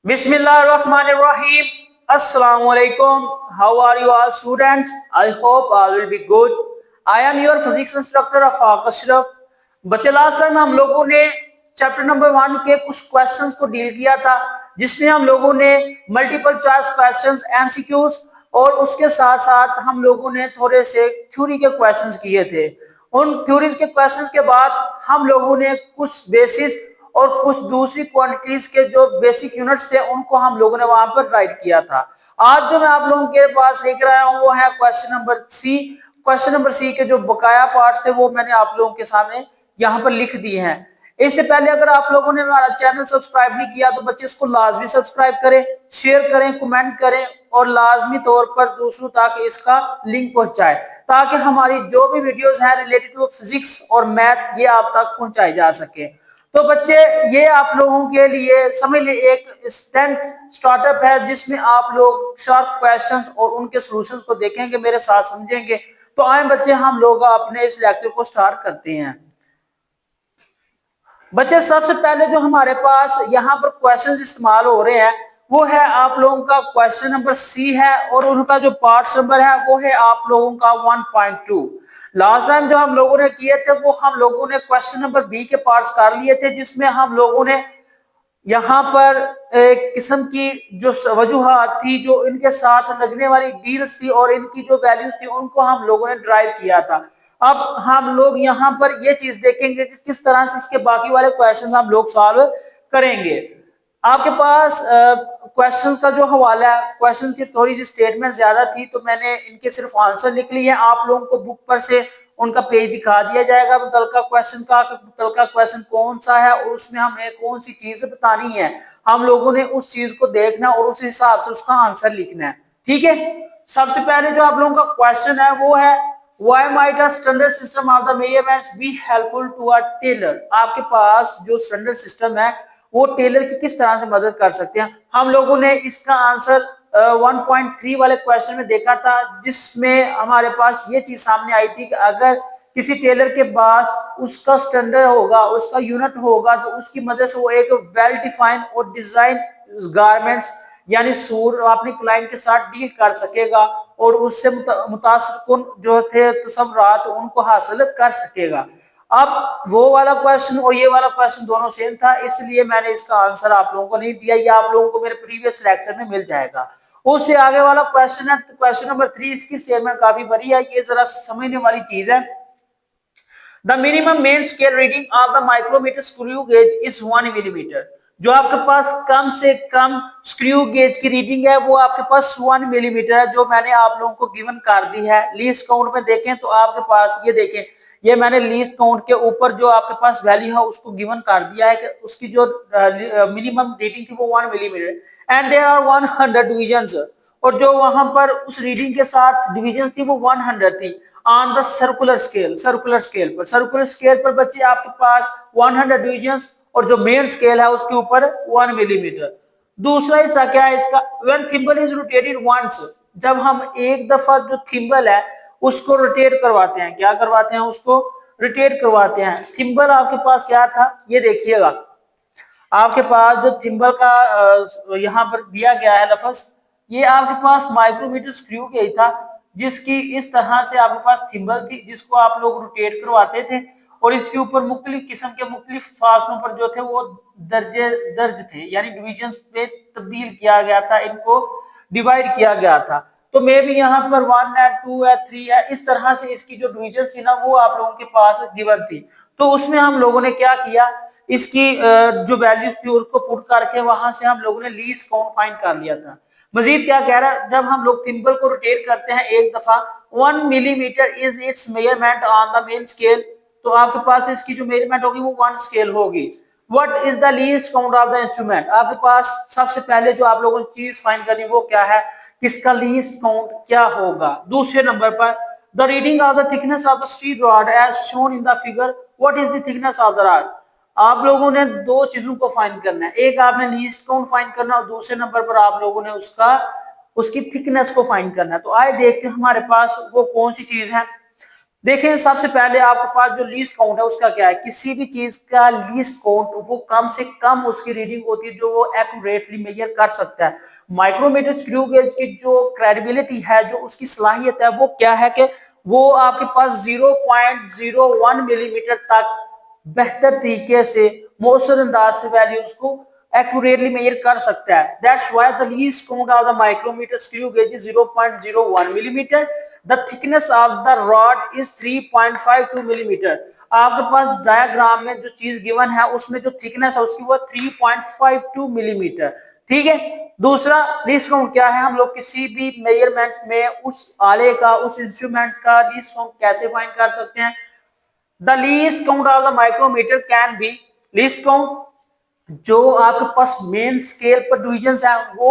Bismillahirrahmanirrahim. Assalamualaikum. How are you all students? I hope all will be good. I am your physics instructor Afaq Ashraf. बच्चे last time हम लोगों ने chapter number 1 के कुछ questions को deal किया था, जिसमें हम लोगों ने मल्टीपल चॉइस क्वेश्चंस एमसीक्यूज और उसके साथ साथ हम लोगों ने थोड़े से थ्योरी के क्वेश्चंस किए थे। उन थ्योरीज के क्वेश्चंस के बाद हम लोगों ने कुछ बेसिस और कुछ दूसरी क्वांटिटीज के जो बेसिक यूनिट्स थे उनको हम लोगों ने वहां पर राइट किया था। आज जो मैं आप लोगों के पास लेकर आया हूं वो है question number C. Question number C के जो बकाया पार्ट्स थे वो मैंने आप लोगों के सामने यहाँ पर लिख दिए हैं। इससे पहले अगर आप लोगों ने हमारा चैनल सब्सक्राइब नहीं किया तो बच्चे इसको लाजमी सब्सक्राइब करें, शेयर करें, कमेंट करें और लाजमी तौर पर दूसरों तक इसका लिंक पहुंचाए, ताकि हमारी जो भी वीडियोस हैं रिलेटेड टू फिजिक्स और मैथ ये आप तक पहुंचाई जा सके। तो बच्चे ये आप लोगों के लिए समझ लिए एक स्टैंड स्टार्टअप है, जिसमें आप लोग शार्प क्वेश्चंस और उनके सॉल्यूशंस को देखेंगे, मेरे साथ समझेंगे। तो आए बच्चे हम लोग अपने इस लेक्चर को स्टार्ट करते हैं। बच्चे सबसे पहले जो हमारे पास यहाँ पर क्वेश्चंस इस्तेमाल हो रहे हैं वो है आप लोगों का क्वेश्चन नंबर सी है और उनका जो पार्ट नंबर है वो है आप लोगों का 1.2। लास्ट टाइम जो हम लोगों ने किए थे वो हम लोगों ने क्वेश्चन नंबर बी के पार्ट्स कर लिए थे, जिसमें हम लोगों ने यहाँ पर एक किस्म की जो वजूहात थी, जो इनके साथ लगने वाली डील्स थी और इनकी जो वैल्यूज थी उनको हम लोगों ने ड्राइव किया था। अब हम लोग यहाँ पर ये चीज देखेंगे कि किस तरह से इसके बाकी वाले क्वेश्चंस हम लोग सॉल्व करेंगे। आपके पास क्वेश्चंस का जो हवाला है, क्वेश्चंस की थोड़ी सी स्टेटमेंट ज्यादा थी तो मैंने इनके सिर्फ आंसर लिख लिए। आप लोगों को बुक पर से उनका पेज दिखा दिया जाएगा मुतलका क्वेश्चन का, मुतलका क्वेश्चन कौन सा है और उसमें हमें कौन सी चीज बतानी है। हम लोगों ने उस चीज को देखना और उस हिसाब से उसका आंसर लिखना है, ठीक है। सबसे पहले जो आप लोगों का क्वेश्चन है वो है Why might a standard system of the measurements be helpful to a tailor? आपके पास जो स्टैंडर्ड सिस्टम है वो टेलर की किस तरह से मदद कर सकते हैं। हम लोगों ने इसका आंसर 1.3 वाले क्वेश्चन में देखा था, जिसमें हमारे पास ये चीज सामने आई थी कि अगर किसी टेलर के पास उसका स्टैंडर्ड होगा, उसका यूनिट होगा, तो उसकी मदद से वो एक वेल डिफाइंड और डिजाइन गारमेंट्स यानी सूट अपने क्लाइंट के साथ डील कर सकेगा और उससे मुतासिर जो थे तसव्वुरात उनको हासिल कर सकेगा। अब वो वाला क्वेश्चन और ये वाला क्वेश्चन दोनों सेम था, इसलिए मैंने इसका आंसर आप लोगों को नहीं दिया, ये आप लोगों को मेरे प्रीवियस लेक्चर में मिल जाएगा। उससे आगे वाला क्वेश्चन है क्वेश्चन नंबर 3। इसकी स्टेटमेंट काफी बड़ी है, ये जरा समझने वाली चीज है। The minimum main scale reading of the micrometer screw gauge is 1 millimetre. जो आपके पास कम से कम स्क्रू गेज की रीडिंग है वो आपके पास 1 मिलीमीटर है, जो मैंने आप लोगों को गिवन कर दी है। लीस्ट काउंट में देखें तो आपके पास ये देखें, ये मैंने लीस्ट काउंट के ऊपर जो आपके पास वैल्यू है उसको गिवन कर दिया है कि उसकी जो मिनिमम रीडिंग थी वो 1 millimetre and there are 100 divisions. और जो वहां पर उस रीडिंग के साथ डिविजन थी वो 100 थी on the circular scale. Circular scale पर बच्चे आपके पास 100 डिविजन्स और जो मेन स्केल है उसके ऊपर 1 मिलीमीटर। दूसरा हिस्सा क्या है इसका, when thimble is rotated once, जब हम एक दफा जो थिम्बल है उसको रोटेट करवाते हैं, क्या करवाते हैं, उसको रोटेट करवाते हैं। थिम्बल आपके पास क्या था ये देखिएगा, आपके पास जो थिम्बल का यहाँ पर दिया गया है लफ्ज, ये आपके पास माइक्रोमीटर स्क्रू गेज था, जिसकी इस तरह से आपके पास थिम्बल थी जिसको आप लोग रोटेट करवाते थे और इसके ऊपर मुख्तलिफ किस्म के मुख्तलिफ फासलों पर जो थे वो दर्ज थे, यानी डिविजन पे तब्दील किया गया था, इनको डिवाइड किया गया था। तो मे भी यहाँ पर 1 है, 2 है, 3 है, इस तरह से इसकी जो डिविजन थी ना वो आप लोगों के पास गिवन थी। तो उसमें हम लोगों ने क्या किया, इसकी जो वैल्यूज थी उसको पुट करके वहां से हम लोगों ने लीस्ट काउंट फाइंड कर लिया था। मजीद क्या कह रहा है, जब हम लोग थिम्बल को रोटेट करते हैं एक दफा, 1 millimetre is it's measurement on the main scale, तो आपके पास इसकी जो मेजरमेंट होगी वो 1 स्केल होगी। What is the least count of the instrument, आपके पास सबसे पहले जो आप लोगों ने चीज फाइंड करनी वो क्या है, किसका लीस्ट काउंट क्या होगा। दूसरे नंबर पर the reading of the thickness of the steel rod as shown in the figure, what is the thickness of the rod. आप लोगों ने दो चीजों को फाइंड करना है, एक आपने लीस्ट काउंट फाइंड करना और दूसरे नंबर पर आप लोगों ने उसकी थिकनेस को फाइंड करना है। तो आइए देखते हैं हमारे पास वो कौन सी चीज है। देखें, सबसे पहले आपके पास जो लीस्ट काउंट है उसका क्या है, किसी भी चीज का लीस्ट काउंट वो कम से कम उसकी रीडिंग होती है जो वो एक्यूरेटली मेजर कर सकता है। माइक्रोमीटर स्क्रू गेज की जो क्रेडिबिलिटी है, जो उसकी सलाहियत है, वो क्या है कि वो आपके पास 0.01 मिलीमीटर तक बेहतर तरीके से मौसर अंदाज से वैल्यूज को एक्यूरेटली मेजर कर सकता है। That's why the least count of the micrometer screw gauge is 0.01 millimetre. The thickness of the rod is 3.52 millimetre. आपके पास डायग्राम में जो चीज गिवन है उसमें जो थिकनेस है उसकी वो 3.52 मिलीमीटर। ठीक है। दूसरा लीस्ट काउंट क्या है, हम लोग किसी भी मेजरमेंट में उस आले का, उस इंस्ट्रूमेंट का लीस्ट काउंट कैसे फाइंड कर सकते हैं। The least count of the micrometer can be, least count जो आपके पास मेन स्केल पर डिविजन है वो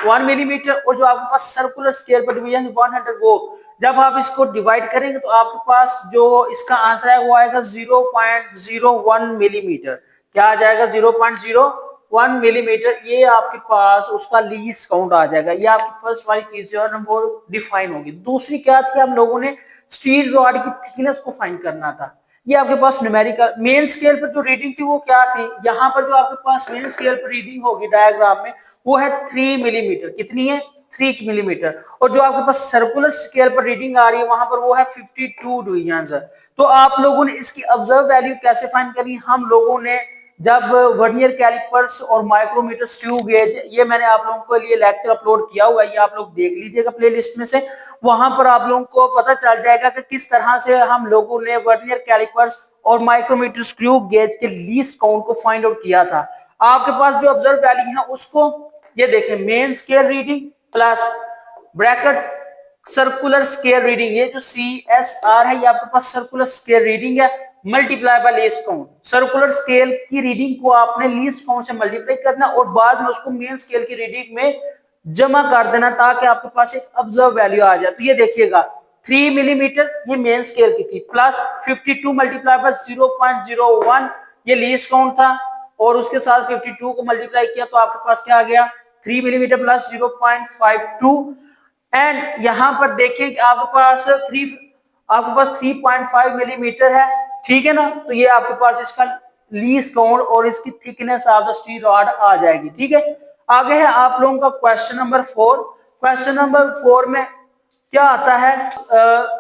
1 मिलीमीटर, और जो आपके पास सर्कुलर स्केल पर डिवीजन 100, वो जब आप इसको डिवाइड करेंगे तो आपके पास जो इसका आंसर है वो आएगा 0.01 मिलीमीटर। क्या आ जाएगा, 0.01 मिलीमीटर। ये आपके पास उसका लीस्ट काउंट आ जाएगा। ये आपकी फर्स्ट वाली चीज जो है वो डिफाइन होगी। दूसरी क्या थी, हम लोगों ने स्टील रॉड की थिकनेस को फाइंड करना था। ये आपके पास न्यूमेरिकल मेन स्केल पर जो रीडिंग थी वो क्या थी, यहाँ पर जो आपके पास मेन स्केल पर रीडिंग होगी डायग्राम में वो है 3 मिलीमीटर। कितनी है, 3 मिलीमीटर। और जो आपके पास सर्कुलर स्केल पर रीडिंग आ रही है वहां पर वो है 52 डिवीजन है। तो आप लोगों ने इसकी ऑब्जर्व वैल्यू कैसे फाइंड करी, हम लोगों ने जब वर्नियर कैलिपर्स और माइक्रोमीटर स्क्रू गेज, ये मैंने आप लोगों के लिए लेक्चर अपलोड किया हुआ है, ये आप लोग देख लीजिएगा प्लेलिस्ट में से। वहां पर आप लोगों को पता चल जाएगा कि किस तरह से हम लोगों ने वर्नियर कैलिपर्स और माइक्रोमीटर स्क्रू गेज के लीस्ट काउंट को फाइंड आउट किया था। आपके पास जो ऑब्जर्व वैल्यू है उसको ये देखें, main scale reading plus bracket circular scale reading, ये जो CSR है ये आपके पास सर्कुलर स्केल रीडिंग है, multiply by least count. Circular scale की रीडिंग को आपने लीस्ट काउंट से मल्टीप्लाई करना और बाद में उसको मेन स्केल की रीडिंग में जमा कर देना ताकि आपके पास एक ऑब्जर्व वैल्यू आ जाए। तो ये देखिएगा 3 मिलीमीटर ये मेन स्केल की थी, प्लस 52 मल्टीप्लाई बाय 0.01 ये लीस्ट काउंट था, और उसके साथ 52 को मल्टीप्लाई किया तो आपके पास क्या आ गया, 3 मिलीमीटर प्लस 0.52। एंड यहां पर देखिए कि आपके पास 3.5 मिलीमीटर है। ठीक है ना, तो ये आपके पास इसका लीस्ट काउंट और इसकी thickness of the steel rod आ जाएगी। ठीक है। आगे है आप लोगों का क्वेश्चन नंबर 4। क्वेश्चन नंबर 4 में क्या आता है,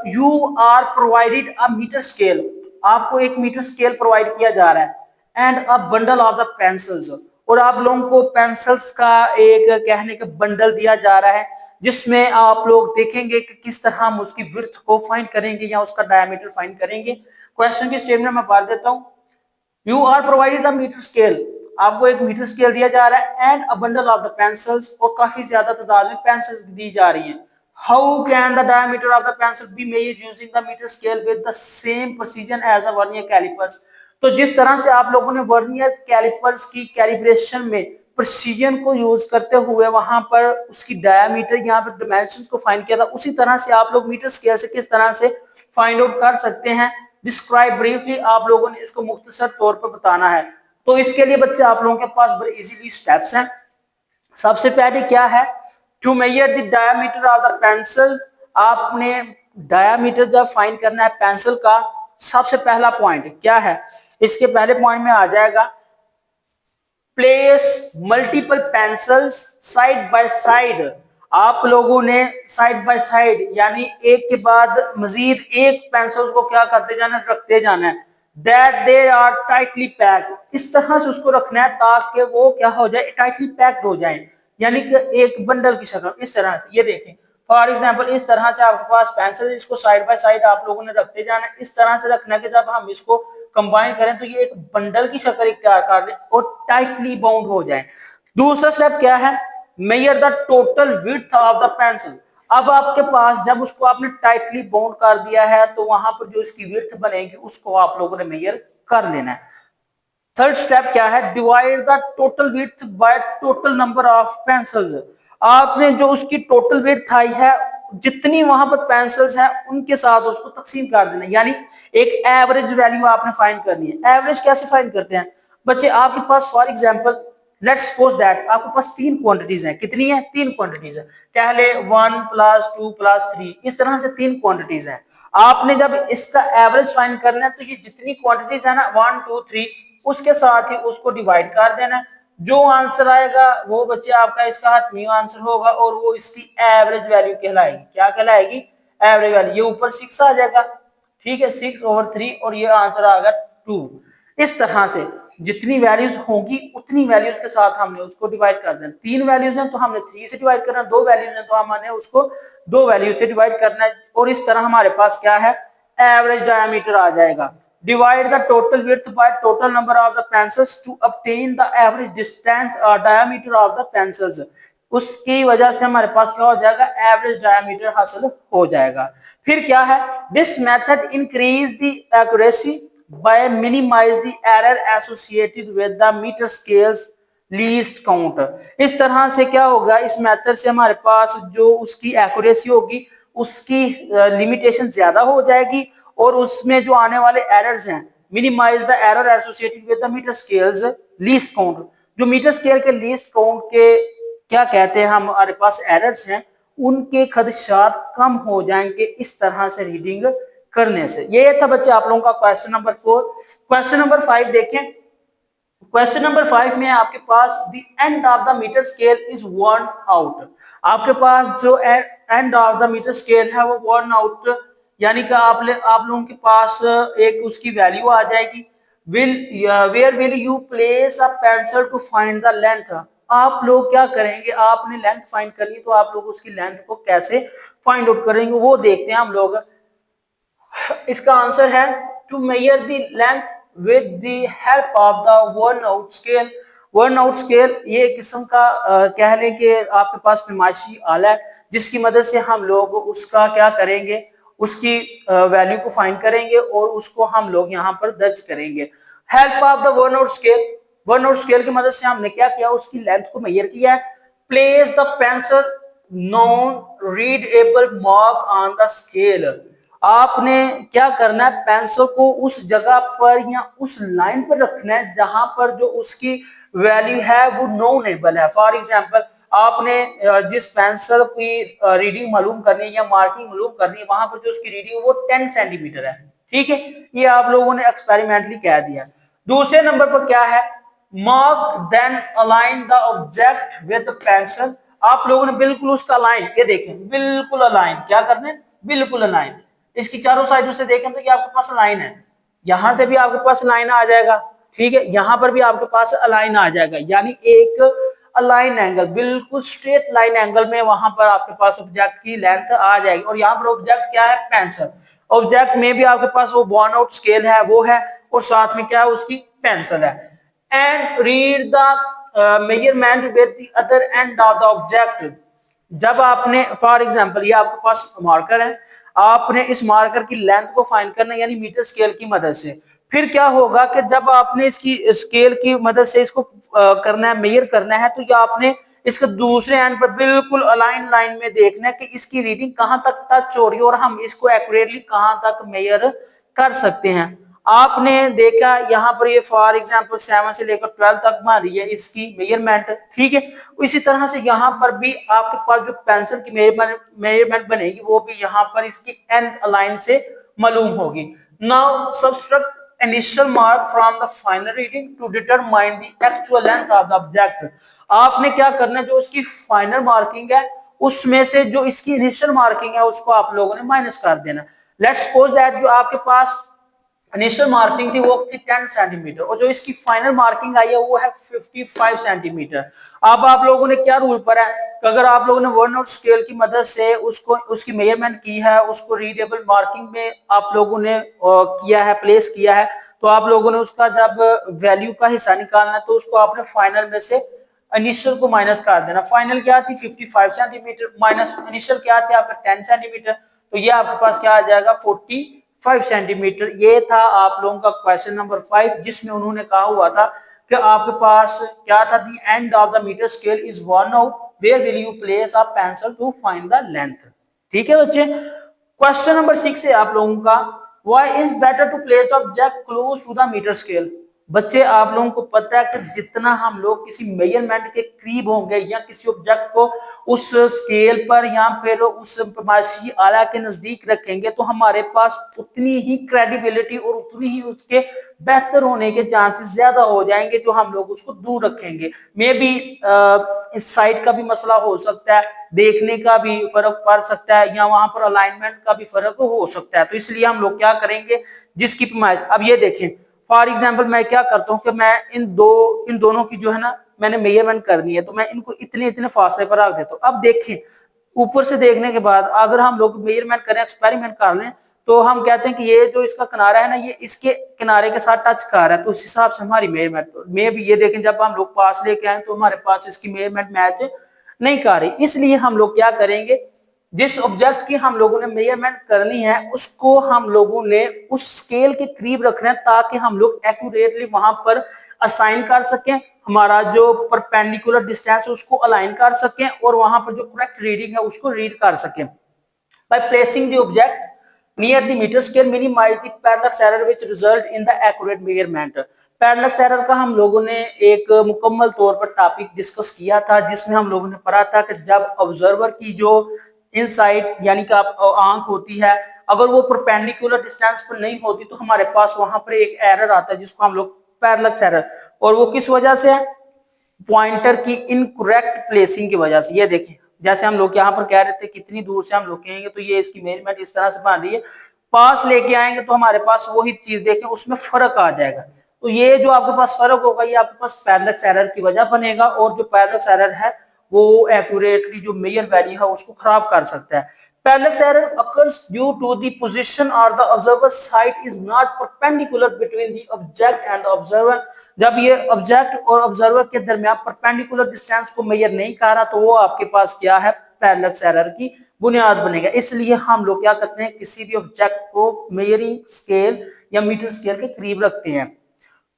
you are provided a metre scale, आपको एक मीटर स्केल प्रोवाइड किया जा रहा है and a bundle of the pencils, और आप लोगों को पेंसिल्स का एक कहने का बंडल दिया जा रहा है जिसमें आप लोग देखेंगे कि किस तरह हम उसकी विड्थ को फाइंड करेंगे या उसका डायमीटर फाइंड करेंगे। क्वेश्चन की स्टेटमेंट में पढ़ देता हूं। You are provided a metre scale, आपको एक मीटर स्केल दिया जा रहा है and a bundle of the pencils, और काफी ज्यादा तादाद में पेंसिल्स दी जा रही हैं। How can the diameter of the pencil be measured using the metre scale with the same precision as the vernier callipers. तो जिस तरह से आप लोगों ने वर्नियर कैलिपर्स की कैलिब्रेशन में प्रिसीजन को यूज करते हुए वहां पर उसकी डायमीटर यहाँ पर डायमेंशंस को फाइंड किया था, उसी तरह से आप लोग मीटर स्केल से किस तरह से फाइंड आउट कर सकते हैं। डिस्क्राइब ब्रीफली, आप लोगों ने इसको मुख्तसर तौर पर बताना है। तो इसके लिए बच्चे आप लोगों के पास बड़े इजीली स्टेप्स हैं। सबसे पहले क्या है, to measure the diameter of the pencil, आपने डायमीटर जब फाइंड करना है पेंसिल का, सबसे पहला पॉइंट क्या है, इसके पहले पॉइंट में आ जाएगा place multiple pencils side by side. आप लोगों ने साइड बाय साइड यानी एक के बाद मजीद एक पेंसिल्स को क्या करते जाना है, रखते जाना है। That they are tightly packed, इस तरह से उसको रखना है ताकि वो क्या हो जाए, टाइटली पैक्ड हो जाए, यानी कि एक बंडल की शक्ल इस तरह से। ये देखें फॉर एग्जाम्पल इस तरह से आपके पास पेंसिल, इसको साइड बाय साइड आप लोगों ने रखते जाना है। इस तरह से रखना कि जब हम इसको कंबाइन करें तो ये एक बंडल की शक्ल इख्तियार कर ले और टाइटली बाउंड हो जाए। दूसरा स्टेप क्या है, measure the total width of the pencil. अब आपके पास जब उसको आपने टाइटली बाउंड कर दिया है तो वहां पर जो इसकी विड्थ बनेगी उसको आप लोगों ने मेजर कर लेना है। थर्ड स्टेप क्या है, divide the total width by total number of pencils. आपने जो उसकी टोटल विड्थ आई है, जितनी वहां पर पेंसिल्स हैं उनके साथ उसको तकसीम कर देना, यानी एक एवरेज वैल्यू आपने फाइंड करनी है। एवरेज कैसे फाइंड करते हैं बच्चे, आपके पास for example let's suppose that आपके पास तीन क्वांटिटीज हैं। कितनी है? तीन क्वांटिटीज है। पहले 1 + 2 + 3, इस तरह से तीन क्वांटिटीज हैं। आपने जब इसका एवरेज फाइंड करना है तो ये जितनी क्वांटिटीज है ना 1 2 3, उसके साथ ही उसको डिवाइड कर देना है। जो आंसर आएगा वो बच्चे आपका इसका हतमी आंसर होगा और वो इसकी एवरेज वैल्यू कहलाएगी। क्या कहलाएगी? Average value. ये ऊपर 6 आ जाएगा, ठीक है, 6/3, और ये आंसर आ गया 2। इस तरह से जितनी वैल्यूज होंगी उतनी वैल्यूज के साथ हमने उसको डिवाइड कर देना। तीन वैल्यूज हैं तो हमने 3 से डिवाइड करना, दो वैल्यूज हैं तो हमने उसको दो वैल्यू से डिवाइड करना है, और इस तरह हमारे पास क्या है? एवरेज डायमीटर आ जाएगा। Divide the total width by total number of the pencils to obtain the average distance और डायमीटर ऑफ द पेंसिल्स। उसकी वजह से हमारे पास क्या हो जाएगा? एवरेज डायमीटर हासिल हो जाएगा। फिर क्या है? This method increase the accuracy by minimise the error associated with the metre scale's least count. इस तरह से क्या होगा? इस मेथड से हमारे पास जो उसकी एक्यूरेसी होगी उसकी लिमिटेशन ज्यादा हो जाएगी, और उसमें जो आने वाले एरर्स हैं, minimise the error associated with the metre scale's least count. जो मीटर स्केल के लीस्ट काउंट के क्या कहते हैं हमारे पास एरर्स हैं, उनके खदशात कम हो जाएंगे इस तरह से रीडिंग करने से। ये था बच्चे आप लोगों का क्वेश्चन नंबर 4। क्वेश्चन नंबर 5 देखें। क्वेश्चन नंबर 5 में आपके पास the end of the metre scale is worn out. आपके पास जो end of the metre scale है वो वर्न आउट, यानी कि आप लोगों के पास एक उसकी वैल्यू आ जाएगी। Where will you place a pencil to find the length. आप लोग क्या करेंगे? आपने लेंथ फाइंड करनी, तो आप लोग उसकी लेंथ को कैसे फाइंड आउट करेंगे वो देखते हैं हम लोग। इसका आंसर है to measure the length with the help of the worn out scale. Worn out scale ये किस्म का कह लें कि आपके पास पैमाइशी आला है, जिसकी मदद से हम लोग उसका क्या करेंगे? उसकी वैल्यू को फाइंड करेंगे और उसको हम लोग यहाँ पर दर्ज करेंगे। Help of the worn out scale. Worn out scale की मदद से हमने क्या किया? उसकी लेंथ को मेजर किया है। Place the pencil non readable mark on the scale. आपने क्या करना है? पेंसिल को उस जगह पर या उस लाइन पर रखना है जहां पर जो उसकी वैल्यू है वो नॉनेबल है। फॉर एग्जांपल, आपने जिस पेंसिल की रीडिंग मालूम करनी है या मार्किंग मालूम करनी है, वहां पर जो उसकी रीडिंग वो 10 सेंटीमीटर है, ठीक है। ये आप लोगों ने एक्सपेरिमेंटली कह दिया। दूसरे नंबर पर क्या है? Mark then align the object with pencil. आप लोगों ने बिल्कुल उसका लाइन, ये देखें, बिल्कुल अलाइन। क्या करना है? बिल्कुल अलाइन। इसकी चारों साइडों से देखें तो ये आपके पास लाइन है, यहां से भी आपके पास लाइन आ जाएगा, ठीक है, यहां पर भी आपके पास अलाइन आ जाएगा, यानी एक अलाइन एंगल, बिल्कुल स्ट्रेट लाइन एंगल में वहां पर आपके पास ऑब्जेक्ट की लेंथ आ जाएगी। और यहाँ पर ऑब्जेक्ट क्या है? पेंसिल। ऑब्जेक्ट में भी आपके पास वो बॉर्न आउट स्केल है वो है, और साथ में क्या है? उसकी पेंसिल है। And read the measurement with the other and of the object. जब आपने फॉर एग्जांपल ये आपके पास मार्कर है, आपने इस मार्कर की लेंथ को फाइंड करना है यानी मीटर स्केल की मदद से। फिर क्या होगा कि जब आपने इसकी स्केल की मदद से इसको करना है, मेजर करना है, तो ये आपने इसके दूसरे एंड पर बिल्कुल अलाइन लाइन में देखना है कि इसकी रीडिंग कहां तक टच हो रही है और हम इसको एक्यूरेटली कहां तक मेजर कर सकते हैं। आपने देखा यहाँ पर ये फॉर एग्जांपल 7 से लेकर 12 तक मान रही है इसकी मेजरमेंट, ठीक है। इसी तरह से यहाँ पर भी आपके पास जो पेंसिल की मेजरमेंट बनेगी वो भी यहाँ पर इसकी एंड अलाइन से मालूम होगी। Now subtract initial mark from the final reading to determine the actual length of the object। आपने क्या करना है? जो इसकी फाइनल मार्किंग है उसमें से जो इसकी इनिशियल मार्किंग है उसको आप लोगों ने माइनस कर देना। लेट्स सपोज दैट जो आपके पास इनिशियल मार्किंग थी वो थी 10 सेंटीमीटर और जो इसकी फाइनल मार्किंग आई है वो है 55 सेंटीमीटर। अब आप लोगों ने क्या रूल पर है कि अगर आप लोगों ने वर्न आउट स्केल की मदद से उसको उसकी मेजरमेंट की है, उसको रीडेबल मार्किंग में आप लोगों ने किया है, प्लेस किया है, तो आप लोगों ने उसका जब वैल्यू का हिस्सा निकालना है तो उसको आपने फाइनल में से इनिशियल को माइनस कर देना। फाइनल क्या थी? 55 सेंटीमीटर माइनस इनिशियल क्या थी? आपका 10 सेंटीमीटर, तो ये आपके पास क्या आ जाएगा? 45 सेंटीमीटर। ये था आप लोगों का क्वेश्चन नंबर 5, जिसमें उन्होंने कहा हुआ था कि आपके पास क्या था? The end of the metre scale is worn out, where will you place a pencil to find the length. ठीक है बच्चे। क्वेश्चन नंबर 6 है आप लोगों का, why is better to place the object close to the metre scale. बच्चे आप लोगों को पता है कि जितना हम लोग किसी मेजरमेंट के करीब होंगे या किसी ऑब्जेक्ट को उस स्केल पर या फिर उस पैमाइशी आला के नजदीक रखेंगे तो हमारे पास उतनी ही क्रेडिबिलिटी और उतनी ही उसके बेहतर होने के चांसेस ज्यादा हो जाएंगे जो हम लोग उसको दूर रखेंगे। मे बी इस साइड का भी मसला हो सकता है, देखने का भी फर्क पड़ सकता है, या वहां पर अलाइनमेंट का भी फर्क हो सकता है। तो इसलिए हम लोग क्या करेंगे, जिसकी पैमाइश, अब ये देखें फॉर एग्जाम्पल मैं क्या करता हूँ कि मैं इन दोनों की जो है ना मैंने मेजरमेंट करनी है तो मैं इनको इतने इतने फासले पर रख देता हूँ। अब देखें ऊपर से देखने के बाद अगर हम लोग मेजरमेंट करें, एक्सपेरिमेंट कर लें, तो हम कहते हैं कि ये जो इसका किनारा है ना ये इसके किनारे के साथ टच कर रहा है, तो उस हिसाब से हमारी मेजरमेंट में भी ये देखें जब हम लोग पास लेके आए तो हमारे पास इसकी मेजरमेंट मैच नहीं कर रही। इसलिए हम लोग क्या करेंगे, जिस ऑब्जेक्ट की हम लोगों ने मेजरमेंट करनी है उसको हम लोगों ने उस स्केल के करीब रखना है ताकि हम लोग एक्यूरेटली वहां पर असाइन कर सकें, हमारा जो परपेंडिकुलर डिस्टेंस है उसको अलाइन कर सकें और वहां पर जो करेक्ट रीडिंग है उसको रीड कर सकें। By placing the object near the meter scale, minimize the parallax error which result in the accurate measurement. Parallax error का हम लोगों ने एक मुकम्मल तौर पर टॉपिक डिस्कस किया था जिसमें हम लोगों ने पढ़ा था कि जब ऑब्जर्वर की जो इनसाइट यानी कि आप आंख होती है अगर वो परपेंडिकुलर डिस्टेंस पर नहीं होती तो हमारे पास वहां पर एक एरर आता है जिसको हम लोग पैरेलक्स एरर, और वो किस वजह से है, पॉइंटर की इनकरेक्ट प्लेसिंग की वजह से। ये देखिए जैसे हम लोग यहाँ पर कह रहे थे कितनी दूर से हम लोग कहेंगे तो ये इसकी मेजरमेंट इस तरह से बन रही है, पास लेके आएंगे तो हमारे पास वही चीज देखें उसमें फर्क आ जाएगा। तो ये जो आपके पास फर्क होगा ये आपके पास पैरेलक्स एरर की वजह बनेगा, और जो पैरेलक्स एरर है वो एक्यूरेटली जो मेजर वैल्यू है उसको खराब कर सकता है। Parallax error occurs due to the position or the observer's sight is not perpendicular between the object and the observer। जब ये ऑब्जेक्ट और ऑब्जर्वर के दरमियान परपेंडिकुलर डिस्टेंस को मेजर नहीं कर रहा तो वो आपके पास क्या है, पैरेलक्स एरर की बुनियाद बनेगा। इसलिए हम लोग क्या करते हैं, किसी भी ऑब्जेक्ट को मेजरिंग स्केल या मीटर स्केल के करीब रखते हैं।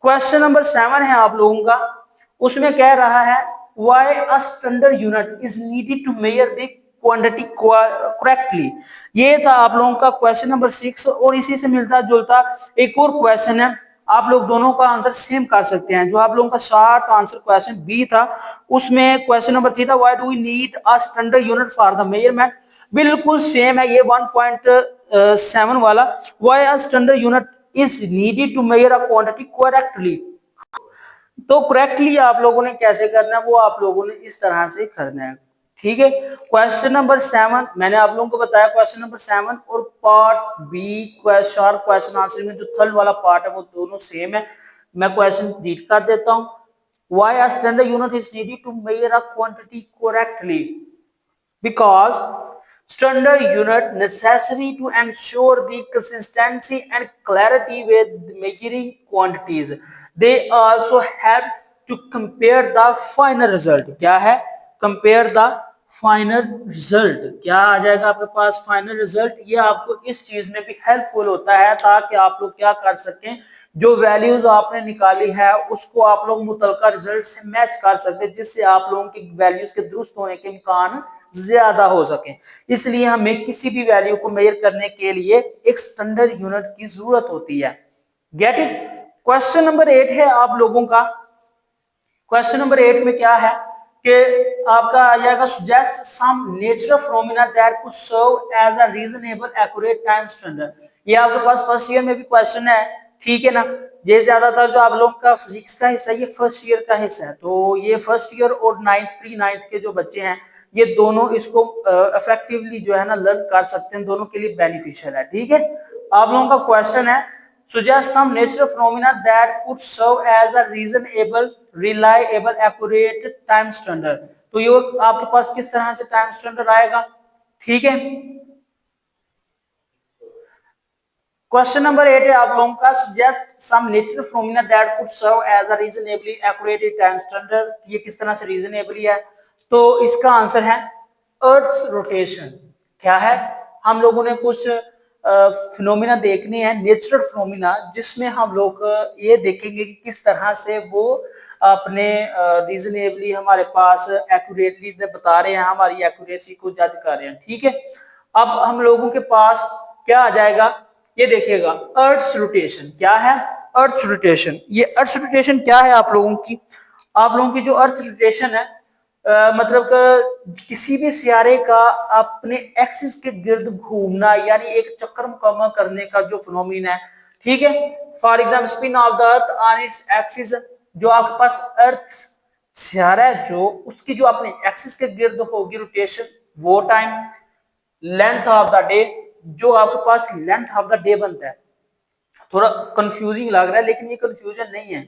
क्वेश्चन नंबर 7 है आप लोगों का, उसमें कह रहा है why a standard unit is needed to measure the quantity correctly. ये था आप लोगों का क्वेश्चन नंबर 6, और इसी से मिलता जुलता एक और क्वेश्चन है, आप लोग दोनों का आंसर सेम कर सकते हैं। जो आप लोगों का शॉर्ट आंसर क्वेश्चन बी था उसमें क्वेश्चन नंबर 3 था why do we need a standard unit for the measurement, बिल्कुल सेम है ये 1.7 वाला, why a standard unit is needed to measure a quantity correctly. तो करेक्टली आप लोगों ने कैसे करना है वो आप लोगों ने इस तरह से करना है, ठीक है। क्वेश्चन नंबर 7 मैंने आप लोगों को बताया, क्वेश्चन नंबर 7 और part B short question answer में जो थर्ड वाला पार्ट है वो दोनों सेम है। मैं क्वेश्चन रीड कर देता हूं, why a standard unit is needed to measure a quantity correctly, because standard unit necessary to ensure the consistency and clarity with measuring quantities, they also help to compare the final result। क्या है, compare the final result, क्या आ जाएगा आपके पास final result, ये आपको इस चीज में भी हेल्पफुल होता है ताकि आप लोग क्या कर सकें, जो वैल्यूज आपने निकाली है उसको आप लोग मुतलका रिजल्ट से मैच कर सकते हैं जिससे आप लोगों की वैल्यूज के दुरुस्त होने के इम्कान ज्यादा हो सके। इसलिए हमें किसी भी वैल्यू को मेजर करने के लिए एक स्टैंडर्ड यूनिट की जरूरत होती है। Get it. क्वेश्चन नंबर 8 है आप लोगों का, क्वेश्चन नंबर 8 में क्या है कि आपका आ जाएगा suggest some natural phenomena that could serve as a reasonable accurate time standard। ये आपके पास फर्स्ट ईयर में भी क्वेश्चन है, ठीक है ना। ये ज्यादातर जो आप लोगों का फिजिक्स का हिस्सा है ये फर्स्ट ईयर का हिस्सा है, तो ये फर्स्ट ईयर और प्री नाइन्थ के जो बच्चे हैं ये दोनों इसको इफेक्टिवली जो है ना लर्न कर सकते हैं, दोनों के लिए बेनिफिशियल है, ठीक है। आप लोगों का क्वेश्चन है suggest some natural phenomena that could serve as a reasonable reliable accurate time standard। तो ये आपके पास किस तरह से टाइम स्टैंडर्ड आएगा, ठीक है। क्वेश्चन नंबर 8 है आप लोगों का suggest some natural phenomena that could serve as a reasonably accurate time standard। ये किस तरह से reasonably है, तो इसका आंसर है अर्थ रोटेशन। क्या है, हम लोगों ने कुछ फिनोमिना देखने हैं, नेचुरल फिनोमिना, जिसमें हम लोग ये देखेंगे कि किस तरह से वो अपने रीजनेबली हमारे पास एक्यूरेटली बता रहे हैं, हमारी एक्यूरेसी को जज कर रहे हैं, ठीक है। अब हम लोगों के पास क्या आ जाएगा, ये देखिएगा अर्थ रोटेशन क्या है, अर्थ रोटेशन। ये अर्थ रोटेशन क्या है आप लोगों की? आप लोगों की जो अर्थ रोटेशन है मतलब किसी भी सियारे का अपने एक्सिस के गिर्द घूमना, यानी एक चक्कर मुकम्मल करने का जो फिनोमिना है, ठीक है। For example spin off the earth on its axis, जो आपके पास अर्थ सियारा है जो उसकी जो अपने एक्सिस के गिर्द होगी रोटेशन, वो time. Length of the day, जो आपके पास लेंथ ऑफ द डे बनता है। थोड़ा कंफ्यूजिंग लग रहा है लेकिन ये कंफ्यूजन नहीं है,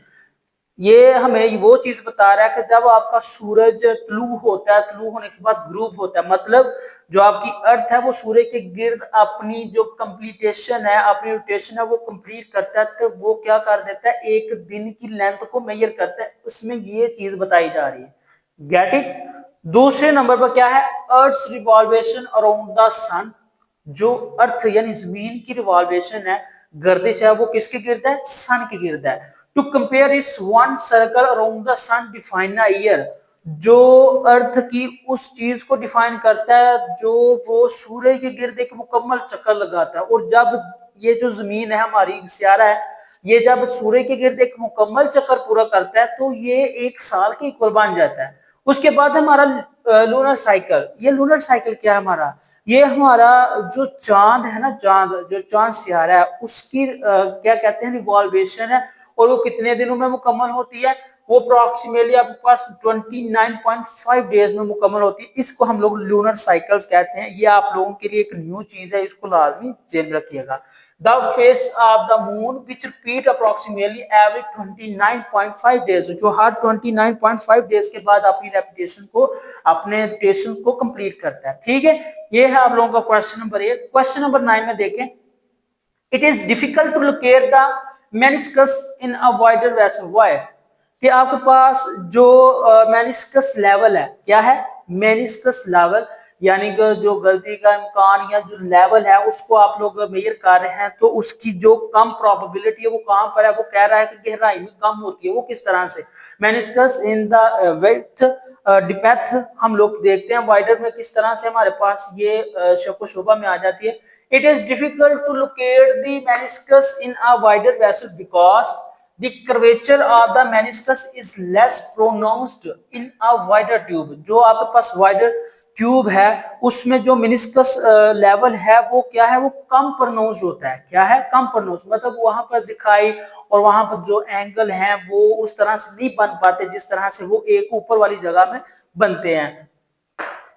ये हमें वो चीज बता रहा है कि जब आपका सूरज तुलू होता है, तुलू होने के बाद ग्रुप होता है, मतलब जो आपकी अर्थ है वो सूर्य के गिर्द अपनी जो कंप्लीटेशन है, अपनी रोटेशन है वो कंप्लीट करता है, तो वो क्या कर देता है, एक दिन की लेंथ को मेजर करता है, उसमें ये चीज बताई जा रही है। Get it? दूसरे नंबर पर क्या है, अर्थ रिवॉल्वेशन अराउंड द सन, जो अर्थ यानी जमीन की रिवॉल्वेशन है, गर्दिश है, वो किसके गिर्द है, सन के गिर्द है। To compare its one circle around the sun define a year, जो अर्थ की उस चीज को डिफाइन करता है जो वो सूर्य के गिर्द एक मुकम्मल चक्कर लगाता है। और जब ये जो जमीन है हमारी सियारा है, ये जब सूर्य के गिर्द एक मुकम्मल चक्कर पूरा करता है तो ये एक साल के इक्वल बन जाता है। उसके बाद हमारा लूनर साइकिल। ये लूनर साइकिल क्या है हमारा, ये हमारा जो चांद है ना, चांद जो चांद सियारा है उसकी क्या कहते हैं, रिवॉल्वेशन है, और वो कितने दिनों में मुकम्मल होती है, वो अप्रोक्सीमेटली आपके पास 29.5 डेज में मुकम्मल होती है। इसको हम लोग लूनर साइकिल्स कहते हैं। ये आप लोगों के लिए एक न्यू चीज है, इसको लाजमी जेल में रखिएगा। The face of the moon which repeat approximately every 29.5 days, जो हर 29.5 डेज के बाद अपनी रेपिटेशन को, अपने रोटेशन को कंप्लीट करता है, ठीक है। ये है आप लोगों का क्वेश्चन नंबर 8। क्वेश्चन नंबर 9 में देखें, it is difficult to locate the meniscus in a wider vessel. Why? कि आपके पास जो मेनिस्कस लेवल है, क्या है, मेनिस्कस लेवल, यानी कि जो गलती का इम्कान या जो लेवल है उसको आप लोग मेजर कर रहे हैं, तो उसकी जो कम प्रोबेबिलिटी है वो कहां पर है, वो कह रहा है कि गहराई में कम होती है। वो किस तरह से, meniscus in the width depth हम लोग देखते हैं, वाइडर में किस तरह से हमारे पास ये शको शोभा में आ जाती है। It is difficult to locate the meniscus in a wider vessel because the curvature of the meniscus is less pronounced in a wider tube। जो आपके पास wider ट्यूब है उसमें जो मेनिस्कस लेवल है वो क्या है, वो कम प्रोनाउंस्ड होता है। क्या है, कम प्रोनाउंस्ड, मतलब वहां पर दिखाई और वहां पर जो एंगल है वो उस तरह से नहीं बन पाते जिस तरह से वो एक ऊपर वाली जगह में बनते हैं।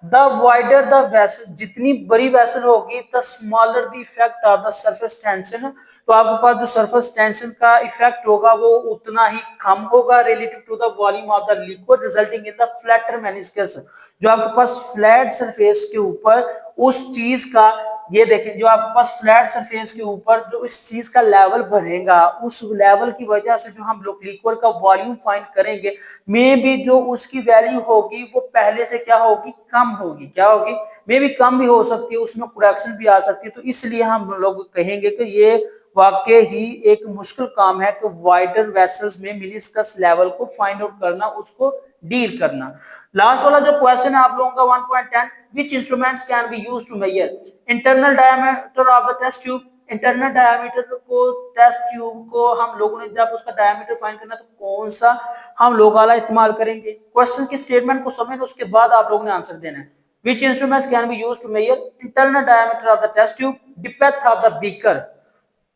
द वाइडर द वेसल, जितनी बड़ी वेसल होगी the smaller the effect of the surface tension, तो आपके पास जो सरफेस टेंशन का इफेक्ट होगा वो उतना ही कम होगा relative to the volume of the liquid resulting in the flatter meniscus. जो आपके पास फ्लैट सरफेस के ऊपर उस चीज का, ये देखें, जो आपके पास फ्लैट सरफेस के ऊपर जो इस चीज का लेवल बनेगा, उस लेवल की वजह से जो हम लोग लिक्विड का वॉल्यूम फाइंड करेंगे, में भी जो उसकी वैल्यू होगी वो पहले से क्या होगी, कम होगी। क्या होगी, में भी कम भी हो सकती है, उसमें करेक्शन भी आ सकती है। तो इसलिए हम लोग कहेंगे कि ये वाकई ही एक मुश्किल काम है कि वाइडर वेसल्स में मेनिस्कस लेवल को फाइंड आउट करना, उसको डील करना। लास्ट वाला जो क्वेश्चन है आप लोगों का 1.10, which instruments can be used to measure internal diameter of the test tube। Internal diameter को, टेस्ट ट्यूब को हम लोगों ने जब उसका डायमीटर फाइंड करना तो कौन सा हम लोग वाला इस्तेमाल करेंगे। क्वेश्चन की स्टेटमेंट को समझना, उसके बाद आप लोगों ने आंसर देना है। Which instruments can be used to measure internal diameter of the test tube, depth of the beaker।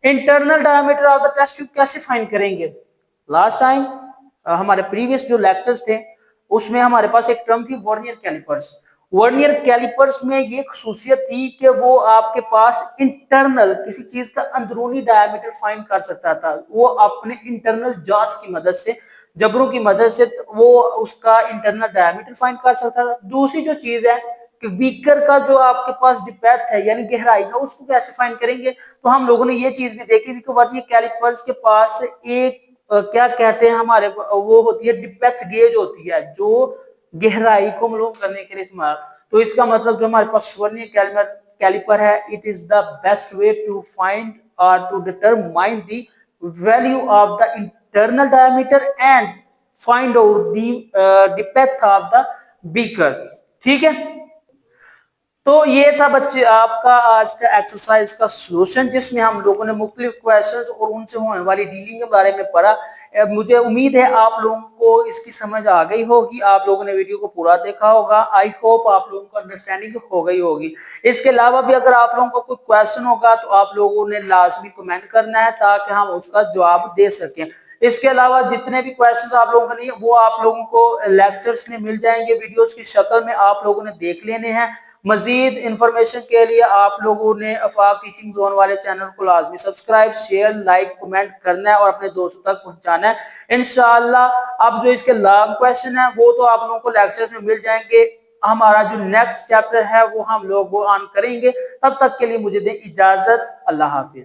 Internal diameter of the test tube कैसे फाइंड करेंगे? लास्ट टाइम हमारे प्रीवियस जो लेक्चर्स थे उसमें हमारे पास एक टर्म थी वर्नियर कैलिपर्स। वर्नियर कैलिपर्स में ये खसूसियत थी कि वो आपके पास इंटरनल किसी चीज का अंदरूनी डायमीटर फाइंड कर सकता था, वो अपने इंटरनल जॉस की मदद से, जबरों की मदद से वो उसका इंटरनल डायमीटर फाइंड कर सकता था। दूसरी जो चीज है कि बीकर का जो आपके पास डेप्थ है यानी गहराई है, उसको कैसे फाइंड करेंगे। तो हम लोगों ने ये चीज भी देखी थी कि वर्नियर कैलिपर्स के पास एक क्या कहते हैं हमारे, वो होती है डेप्थ गेज होती है जो गहराई को मालूम करने के लिए इस्तेमाल। तो इसका मतलब जो हमारे पास वर्नियर कैलिपर है, it is the best way to find और to determine the value of the internal diameter and find out the depth of the beaker. ठीक है, तो ये था बच्चे आपका आज का एक्सरसाइज का सॉल्यूशन, जिसमें हम लोगों ने मुख्तलिफ क्वेश्चंस और उनसे होने वाली डीलिंग के बारे में पढ़ा। मुझे उम्मीद है आप लोगों को इसकी समझ आ गई होगी, आप लोगों ने वीडियो को पूरा देखा होगा। आई होप आप लोगों को अंडरस्टैंडिंग हो गई होगी। इसके अलावा भी अगर आप लोगों को कोई क्वेश्चन होगा तो आप लोगों ने लाजमी कमेंट करना है ताकि हम उसका जवाब दे सकें। इसके अलावा जितने भी क्वेश्चंस आप लोगों को नहीं वो आप लोगों को लेक्चर्स में मिल जाएंगे, वीडियोस की शक्ल में आप लोगों ने देख लेने हैं। मजीद इंफॉर्मेशन के लिए आप लोगों ने आफाक टीचिंग जोन वाले चैनल को लाजमी सब्सक्राइब, शेयर, लाइक, कमेंट करना है और अपने दोस्तों तक पहुंचाना है। इंशाअल्लाह अब जो इसके लॉन्ग क्वेश्चन है वो तो आप लोगों को लेक्चर्स में मिल जाएंगे। हमारा जो नेक्स्ट चैप्टर है वो हम लोग वो ऑन करेंगे। तब तक के लिए मुझे दें इजाजत। अल्लाह हाफिज।